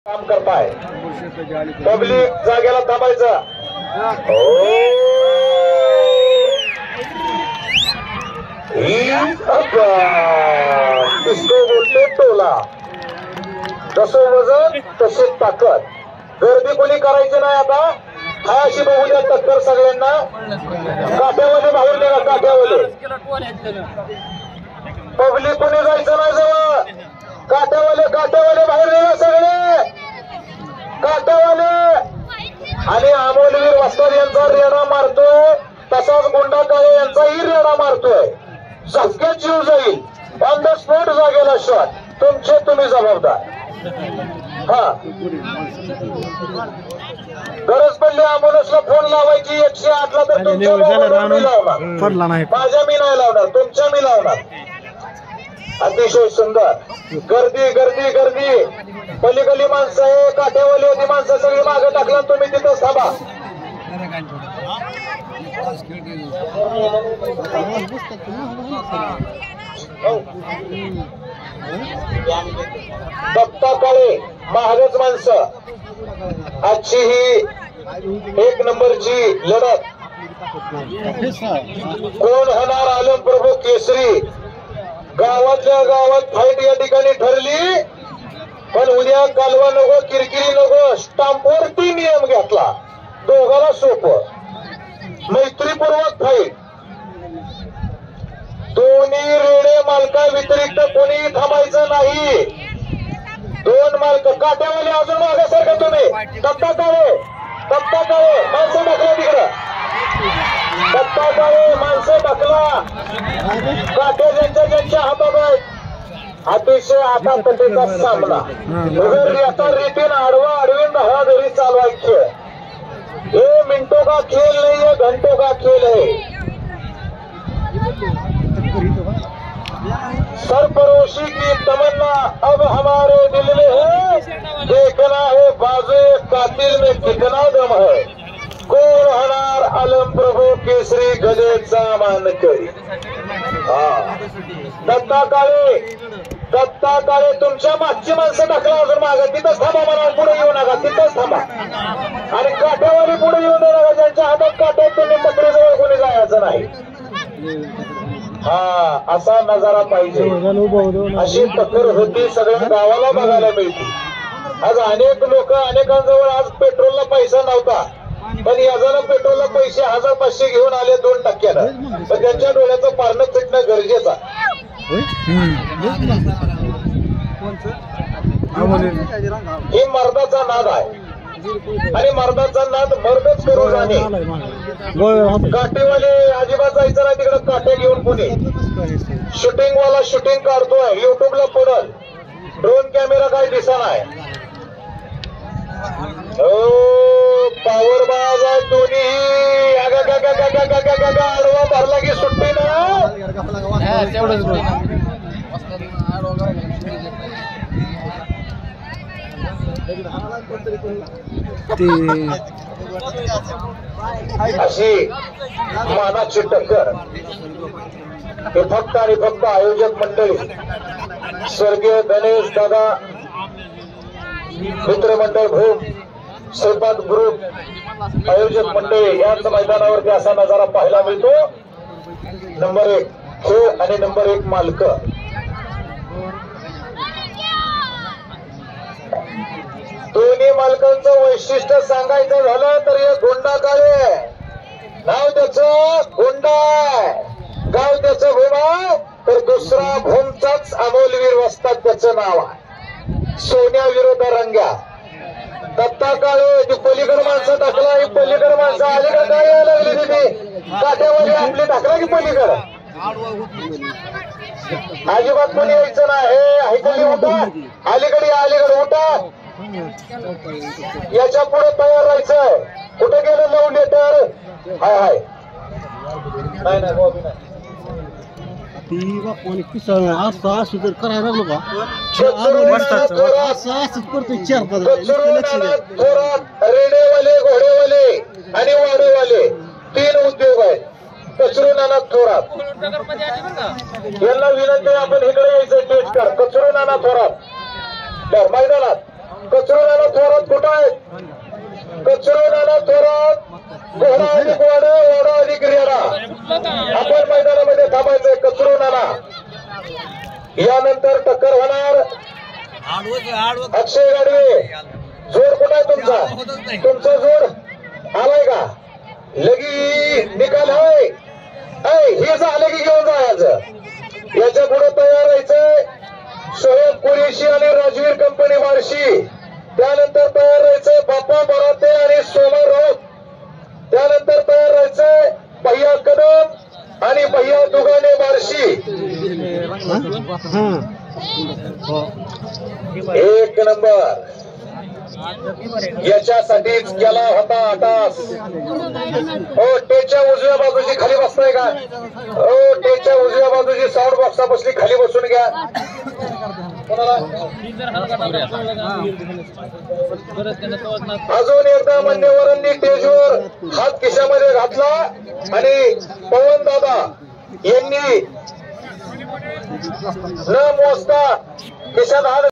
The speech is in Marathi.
काम करताय पब्लिक जागेला थांबायचं. किसको बोलते टोला. जसं वजन तशी ताकद. गर्दी कोणी करायची नाही. आता हा अशी बघू द्या टक्कर सगळ्यांना. काठ्यावाले बाहेर निघा. काठ्यावाले पब्लिक कोणी जायचं नाही जवळ. काठ्यावाले बाहेर निघा सगळे. काठ्यावाले आणि अमोलवीर वस्ताद यांचा रेडा मारतोय. तसाच गुंडा काळे यांचाही रेडा मारतोय. झटक्यात जीव जाईल. ऑन द स्पॉट जागेला शॉट. तुमचे तुम्ही जबाबदार. हा गरज पडली अँब्युलन्सला फोन लावायची 108 ला तर तुमच्या मी लावणार. माझ्या मी नाही लावणार. तुमच्या मी लावणार. अतिशय सुंदर. गर्दी गर्दी गर्दी. पलीकडली माणसं आहे. काठ्यावाली होती माणसं सगळी मागे टाकला. तुम्ही तिथंच थांबा. दत्ता काळे महागच माणसं. आजची ही 1 नंबरची लढत. कोण होणार आलम प्रभू केसरी. गावातल्या गावात फाईट या ठिकाणी ठरली. पण उद्या कालवा नको किरकिरी नको. स्टाम्पवरती नियम घेतला. दोघाला सोपं. मैत्रीपूर्वक फाईट. दोन्ही रेडे मालका व्यतिरिक्त कोणी थांबायचं नाही. 2 मालक. काट्यावाले अजून मागासारखं तुम्ही. दत्ता काळे माणसं टाकला तिकडं. दत्ता काळे माणसं टाकला. काटे ज्यांच्या हातात आहेत. अतिशय आता तटीचा सामना. आता रीतीन आडवीन धडाधडी चालवायची. ये मिनटों का खेल नहीं है, घंटों का खेल है. सरफरोशी की तमन्ना अब हमारे दिल में है. देखना है बाज़े कातिल में कितना दम है. कोण होणार आलम प्रभू केसरी गदेचा मानकरी. दत्ता काळे तुमच्या मागची माणसं टाकला. अजून मागा तिथंच थांबा. मला पुढे येऊ नका. तिथंच थांबा. आणि काठ्यावाली पुढे येऊ देऊ नका. ज्यांच्या हातात काट्या तुम्ही पत्रेजवळ कोणी जायचं नाही. हा असा नजारा पाहिजे. अशी टक्कर होती सगळ्या गावाला बघायला मिळते. आज अनेक लोक अनेकांजवळ आज पेट्रोलला पैसा नव्हता. पण याजनं पेट्रोलला पैसे 1500 घेऊन आले 2%. पण त्यांच्या डोळ्याचं पारणं फिटणं गरजेचं. ही मर्दाचा नाद आहे. आणि मर्दाचा नाद मर्दच करू जाणे. काटेवाले अजिबात जायचं नाही तिकडे. काटे घेऊन पुणे शूटिंग वाला शूटिंग काढतोय. युट्यूबला पडल. ड्रोन कॅमेरा काय दिसा नाही. पॉवर बाज आहे दोन्ही. आडवा भरला की सुट्टी ना. अशी मानाची टक्कर. हे फक्त आणि फक्त आयोजक मंडळी स्वर्गीय गणेश दादा मित्रमंडळ भूम श्रीपाद ग्रुप आयोजक मंडळी याच मैदानावरती असा नजारा पाहायला मिळतो. नंबर 1 खेळ आणि नंबर 1 मालक. दोन्ही मालकांचं वैशिष्ट्य सांगायचं झालं तर हे गोंडा काळे. नाव त्याचं गोंडा आहे. गाव त्याचं भूम आहे. तर दुसरा भूमचाच अमोलवीर वस्ताद त्याचं नाव आहे. सोन्या विरोध रंग्या. दत्ता काळे ती पलीकड माणसं टाकला. ही पलीकड माणसं अलीकडे काय यायला लागली तिथे. काट्यावाली आपली टाकला की पलीकड. अजिबात कोणी यायचं नाही. ऐकली उठा. अलीकडे उठा. याच्या पुढे तयार राहायचंय. कुठे गेलं लव लेटर. हाय नाही नाही. करायला लागलो का. रेडेवाले घोडेवाले आणि वाडेवाले 3 उद्योग आहेत. कचरू नाना थोरात यांना विनंती आपण इकडे यायचं. टेस्ट कर. कचरू नाना थोरात मैदानात कचरो नाना थोरात कुठं आहेत? कचरो नाना थोरात, घोडा अधिक वाडा, वाडा अधिक रेडा. आपण मैदानामध्ये थांबायचंय. कचरो नाना. यानंतर टक्कर होणार अक्षय गाडवे. जोड कुठं आहे तुमचा? तुमचा जोड आलाय का? लगी निकाल आहे. हे झालं की घेऊन जायचं. याच्या पुढे तयार राहायचंय शोएब कुरेशी आणि राजवीर कंपनी बार्शी. त्यानंतर तयार राहायचंय बापू बराते आणि सोमर राऊत. त्यानंतर तयार राहायचंय भैया कदम आणि भैया दुगाने बार्शी. एक नंबर. याच्यासाठीच केला होता अटास. हो टेच्या उजव्या बाजूची खाली बसताय का? हो टेच्या उजव्या बाजूची साऊंड बॉक्सा बसली खाली बसून घ्या. अजून एकदा मान्यवरांनी स्टेजवर हात खिशामध्ये घातला आणि पवन दादा यांनी न मोजता खिशात हात